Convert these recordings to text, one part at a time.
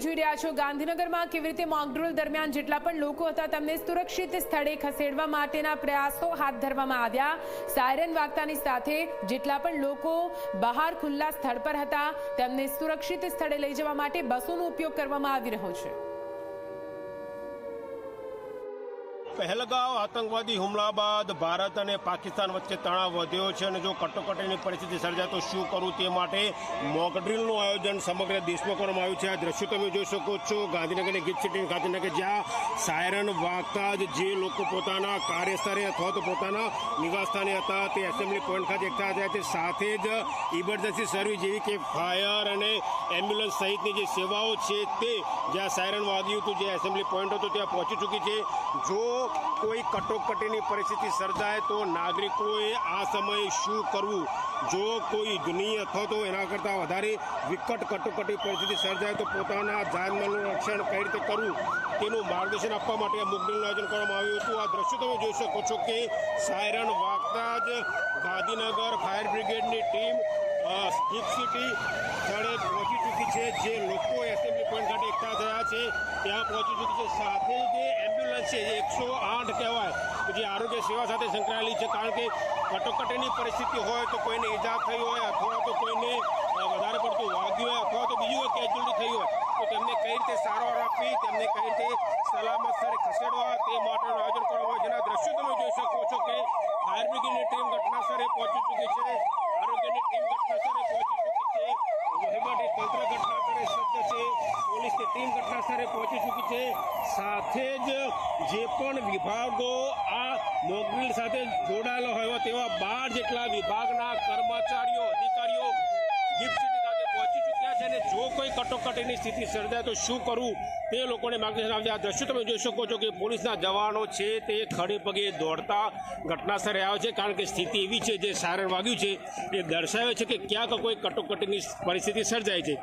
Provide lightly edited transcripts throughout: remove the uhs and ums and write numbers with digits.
જોઈ રહ્યા છો ગાંધીનગરમાં કેવી રીતે મોકડ્રીલ દરમિયાન જેટલા પણ લોકો હતા તેમને સુરક્ષિત સ્થળે ખસેડવા માટેના પ્રયાસો હાથ ધરવામાં આવ્યા। સાયરન વાગતાની સાથે જેટલા પણ લોકો બહાર ખુલ્લા સ્થળ પર હતા તેમને સુરક્ષિત સ્થળે લઈ જવા માટે બસોનો ઉપયોગ કરવામાં આવી રહ્યો છે। પહેલગામ આતંકવાદી હુમલા બાદ ભારત અને પાકિસ્તાન વચ્ચે તણાવ વધ્યો છે અને જો કટોકટીની પરિસ્થિતિ સર્જાય તો શું કરવું તે માટે મોકડ્રીલનું આયોજન સમગ્ર દેશમાં કરવામાં આવ્યું છે। આ દ્રશ્યો તમે જોઈ શકો છો ગાંધીનગરની ગિફ્ટ સિટી ખાતે કે જ્યાં સાયરન વાગતા જ જે લોકો પોતાના કાર્યસ્થળે અથવા તો પોતાના નિવાસસ્થાને હતા તે એસેમ્બલી પોઈન્ટ ખાતે એકઠા થયા છે। સાથે જ ઇમરજન્સી સર્વિસ જેવી કે ફાયર અને એમ્બ્યુલન્સ સહિતની જે સેવાઓ છે તે જ્યાં સાયરન વાગ્યું હતું જે એસેમ્બલી પોઈન્ટ હતો ત્યાં પહોંચી ચૂકી છે। જો કોઈ કટોકટીની પરિસ્થિતિ સર્જાય તો નાગરિકોએ આ સમયે શું કરવું, જો કોઈ જૂની અથવા તો એના કરતાં વધારે વિકટ કટોકટી પરિસ્થિતિ સર્જાય તો પોતાના જાનમાલનું રક્ષણ કઈ રીતે કરવું તેનું માર્ગદર્શન આપવા માટે આ મોકડ્રીલનું આયોજન કરવામાં આવ્યું હતું। આ દ્રશ્યો તમે જોઈ શકો છો કે સાયરન વાગતા જ ગાંધીનગર ફાયર બ્રિગેડની ટીમ ગિફ્ટ સિટી સ્થળે પહોંચી ચૂકી છે। જે લોકો એસેમ્બલી પોઈન્ટ ખાતે એકઠા થયા છે ત્યાં પહોંચી ચૂકી છે। સાથે જે એમ્બ્યુલન્સ છે જે 108 કહેવાય જે આરોગ્ય સેવા સાથે સંકળાયેલી છે, કારણ કે કટોકટીની પરિસ્થિતિ હોય તો કોઈને ઈજા થઈ હોય અથવા તો કોઈને વધારે પડતું વાગ્યું હોય અથવા તો બીજું કોઈ કેજ્યુઅલ્ટી થઈ હોય તો તેમને કઈ રીતે સારવાર આપવી, તેમને કઈ રીતે સલામત સ્થળે ખસેડવા તે માટેનું આયોજન કરવામાં આવે છે। દ્રશ્યો તમે જોઈ શકો છો કે ફાયર બ્રિગેડની ટીમ ઘટના સ્થળે પહોંચી ચૂકી છે, આરોગ્યની ટીમ ઘટના સ્થળે પહોંચી ચૂકી છે, વહીવટી તંત્ર ઘટના સ્થળે સજ્જ છે, પોલીસની ટીમ ઘટના સ્થળે પહોંચી ચૂકી છે। સાથે જ જે પણ વિભાગો આ મોકડ્રીલ સાથે જોડાયેલા હોય તેવા 12 જેટલા વિભાગના કર્મચારીઓ અધિકારીઓ ગિફ્ટ સિટી ખાતે પહોંચી ચૂક્યા છે અને જો કોઈ કટોકટીની સ્થિતિ સર્જાય તો શું કરવું તે લોકોને માર્ગદર્શન આપશે। આ દ્રશ્યો તમે જોઈ શકો છો કે પોલીસના જવાનો છે તે ખડે પગે દોડતા ઘટના સ્થળે આવે છે, કારણ કે સ્થિતિ એવી છે જે સાયરન વાગ્યું છે એ દર્શાવે છે કે ક્યાંક કોઈ કટોકટીની પરિસ્થિતિ સર્જાય છે।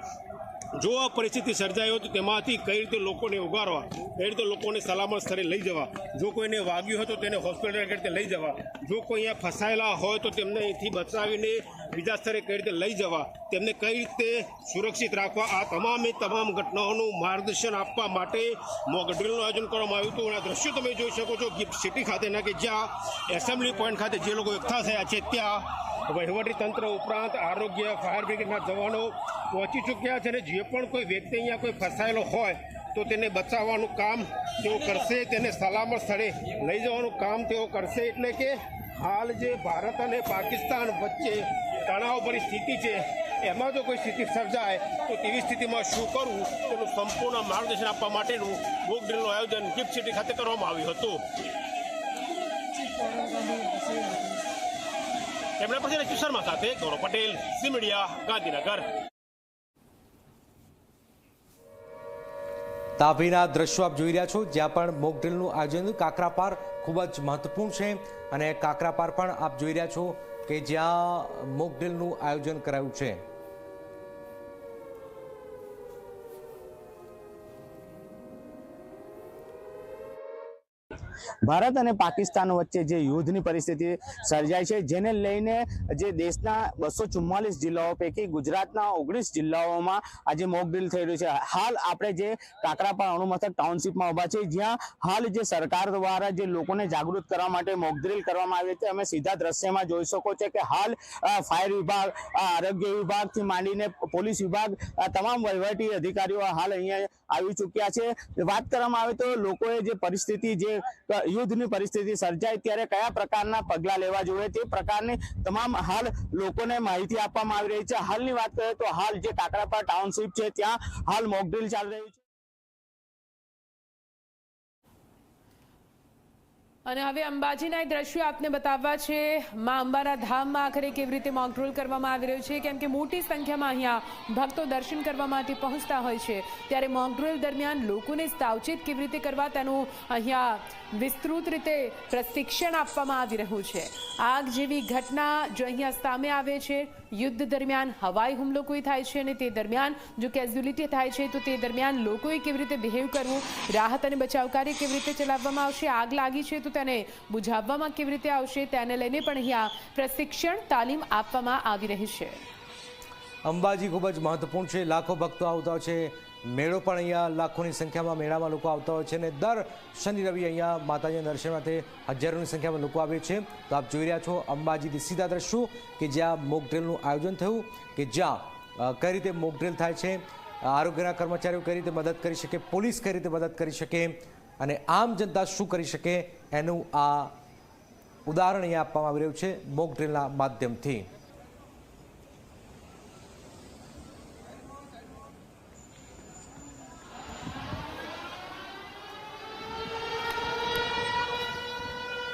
જો આ પરિસ્થિતિ સર્જાય હોય તો તેમાંથી કઈ રીતે લોકોને ઉગારવા, કઈ રીતે લોકોને સલામત સ્થળે લઈ જવા, જો કોઈને વાગ્યું હોય તો તેને હોસ્પિટલ કઈ રીતે લઈ જવા, જો કોઈ અહીંયા ફસાયેલા હોય તો તેમને અહીંથી બચાવીને બીજા સ્થળે કઈ રીતે લઈ જવા, તેમને કઈ રીતે સુરક્ષિત રાખવા, આ તમામ ઘટનાઓનું માર્ગદર્શન આપવા માટે મોકડ્રીલનું આયોજન કરવામાં આવ્યું હતું। આ દ્રશ્યો તમે જોઈ શકો છો ગિફ્ટ સિટી ખાતેના કે જ્યાં એસેમ્બલી પોઈન્ટ ખાતે જે લોકો એકઠા થયા છે ત્યાં વહીવટી તંત્ર ઉપરાંત આરોગ્ય ફાયર બ્રિગેડના જવાનો પહોંચી ચૂક્યા છે અને જે પણ કોઈ વ્યક્તિ અહીંયા કોઈ ફસાયેલો હોય તો તેને બચાવવાનું કામ તેઓ કરશે, તેને સલામત સ્થળે લઈ જવાનું કામ તેઓ કરશે। એટલે કે હાલ જે ભારત અને પાકિસ્તાન વચ્ચે તણાવભરી સ્થિતિ છે એમાં જો કોઈ સ્થિતિ સર્જાય તો તેવી સ્થિતિમાં શું કરવું તેનું સંપૂર્ણ માર્ગદર્શન આપવા માટેનું મોકડ્રીલનું આયોજન ગિફ્ટ સિટી ખાતે કરવામાં આવ્યું હતું। કેમેરા પર્સન એચ શર્મા સાથે ગૌરવ પટેલ, ઝી મીડિયા, ગાંધીનગર। તાપીના દ્રશ્યો આપ જોઈ રહ્યા છો જ્યાં પણ મોકડ્રીલનું આયોજન કાકરાપાર ખૂબ જ મહત્વપૂર્ણ છે અને કાકરાપાર પણ આપ જોઈ રહ્યા છો કે જ્યાં મોકડ્રીલનું આયોજન કરાયું છે। ભારત અને પાકિસ્તાન વચ્ચે જે યુદ્ધની પરિસ્થિતિ સર્જાય છે જેને લઈને જે દેશના 244 જિલ્લાઓ પૈકી ગુજરાતના 19 જિલ્લાઓમાં આજે મોકડ્રીલ થઈ રહ્યું છે। હાલ આપણે જે કાકરાપાર અણુમથક ટાઉનશીપમાં ઉભા છે જ્યાં હાલ જે સરકાર દ્વારા જે લોકોને જાગૃત કરવા માટે મોકડ્રીલ કરવામાં આવી છે। અમે સીધા દ્રશ્યમાં જોઈ શકો છો કે હાલ ફાયર વિભાગ, આરોગ્ય વિભાગથી માંડીને પોલીસ વિભાગ, તમામ વહીવટી અધિકારીઓ હાલ અહીંયા આવી ચૂક્યા છે। વાત કરવામાં આવે તો લોકોએ જે પરિસ્થિતિ જે યુદ્ધની પરિસ્થિતિ સર્જાય ત્યારે કયા પ્રકારના પગલાં લેવા જોઈએ તે પ્રકારની તમામ હાલ લોકોને માહિતી આપવામાં આવી રહી છે। હાલની વાત કરીએ તો હાલ જે કાકરાપાર ટાઉનશીપ છે ત્યાં હાલ મોકડ્રીલ ચાલી રહ્યું છે। અને હવે અંબાજીના દ્રશ્યો આપને બતાવવા છે। માં અંબાના ધામમાં આખરે કેવી રીતે મોકડ્રીલ કરવામાં આવી રહ્યું છે, કેમ કે મોટી સંખ્યામાં અહીંયા ભક્તો દર્શન કરવા માટે પહોંચતા હોય છે ત્યારે મોકડ્રીલ દરમિયાન લોકોને સાવચેત કેવી રીતે કરવા તેનું અહીંયા વિસ્તૃત રીતે પ્રશિક્ષણ આપવામાં આવી રહ્યું છે। આગ જેવી ઘટના જો અહીંયા સામે આવે છે, યુદ્ધ દરમિયાન હવાઈ હુમલો કોઈ થાય છે અને તે દરમિયાન જો કેઝ્યુઅલિટી થાય છે તો તે દરમિયાન લોકોએ કેવી રીતે બિહેવ કરવું, રાહત અને બચાવ કાર્ય કેવી રીતે ચલાવવામાં આવશે, આગ લાગી છે તો તેને બુઝાવવામાં કેવી રીતે આવશે તેને લઈને પણ અહીંયા પ્રશિક્ષણ તાલીમ આપવામાં આવી રહી છે। અંબાજી ખૂબ જ મહત્વપૂર્ણ છે, લાખો ભક્તો આવતા છે મેળો પણ અહીંયા લાખોની સંખ્યામાં મેળામાં લોકો આવતા હોય છે અને દર શનિ રવિ અહીંયા માતાજીના દર્શન માટે હજારોની સંખ્યામાં લોકો આવે છે। તો આપ જોઈ રહ્યા છો અંબાજીથી સીધા દ્રશ્યો કે જ્યાં મોક ડ્રીલનું આયોજન થયું, કે જ્યાં કઈ રીતે મોક ડ્રીલ થાય છે, આરોગ્યના કર્મચારીઓ કઈ રીતે મદદ કરી શકે, પોલીસ કઈ રીતે મદદ કરી શકે અને આમ જનતા શું કરી શકે એનું આ ઉદાહરણ અહીંયા આપવામાં આવી રહ્યું છે મોક ડ્રીલના માધ્યમથી।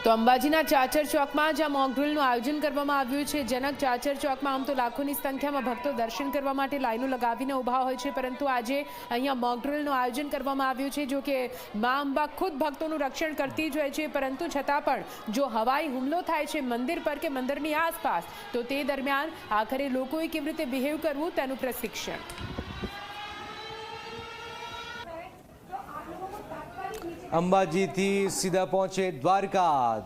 તો અંબાજીના ચાચર ચોકમાં જ્યાં મોક ડ્રીલનું આયોજન કરવામાં આવ્યું છે, જનક ચાચર ચોકમાં આમ તો લાખોની સંખ્યામાં ભક્તો દર્શન કરવા માટે લાઈનો લગાવીને ઊભા હોય છે, પરંતુ આજે અહીંયા મોક ડ્રીલનું આયોજન કરવામાં આવ્યું છે। જો કે મા અંબા ખુદ ભક્તોનું રક્ષણ કરતી જ હોય છે, પરંતુ છતાં પણ જો હવાઈ હુમલો થાય છે મંદિર પર કે મંદિરની આસપાસ, તો તે દરમિયાન આખરે લોકોએ કેવી રીતે બિહેવ કરવું તેનું પ્રશિક્ષણ। અંબાજીથી સીધા પહોંચે દ્વારકા।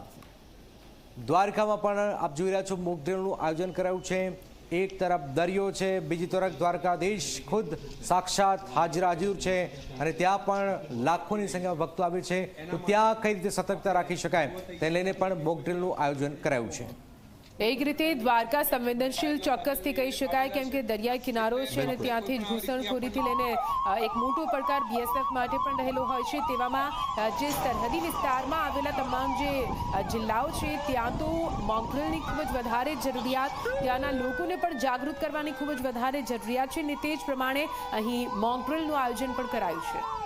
દ્વારકામાં પણ આપ જોઈ રહ્યા છો મોક ડ્રીલનું આયોજન કરાયું છે। એક તરફ દરિયો છે, બીજી તરફ દ્વારકાધીશ ખુદ સાક્ષાત હાજર છે અને ત્યાં પણ લાખોની સંખ્યામાં ભક્તો આવે છે। તો ત્યાં કઈ રીતે સતર્કતા રાખી શકાય તેને લઈને પણ મોક ડ્રીલનું આયોજન કરાયું છે। એક રીતે દ્વારકા સંવેદનશીલ ચોક્કસથી કહી શકાય, કેમ કે દરિયા કિનારો છે અને ત્યાંથી જ ઘૂસણખોરીથી લઈને એક મોટો પડકાર બીએસએફ માટે પણ રહેલો હોય છે। તેવામાં જે સરહદી વિસ્તારમાં આવેલા તમામ જે જિલ્લાઓ છે ત્યાં તો મોક ડ્રીલની ખૂબ જ વધારે જરૂરિયાત, ત્યાંના લોકોને પણ જાગૃત કરવાની ખૂબ જ વધારે જરૂરિયાત છે અને તે જ પ્રમાણે અહીં મોક ડ્રીલનું આયોજન પણ કરાયું છે।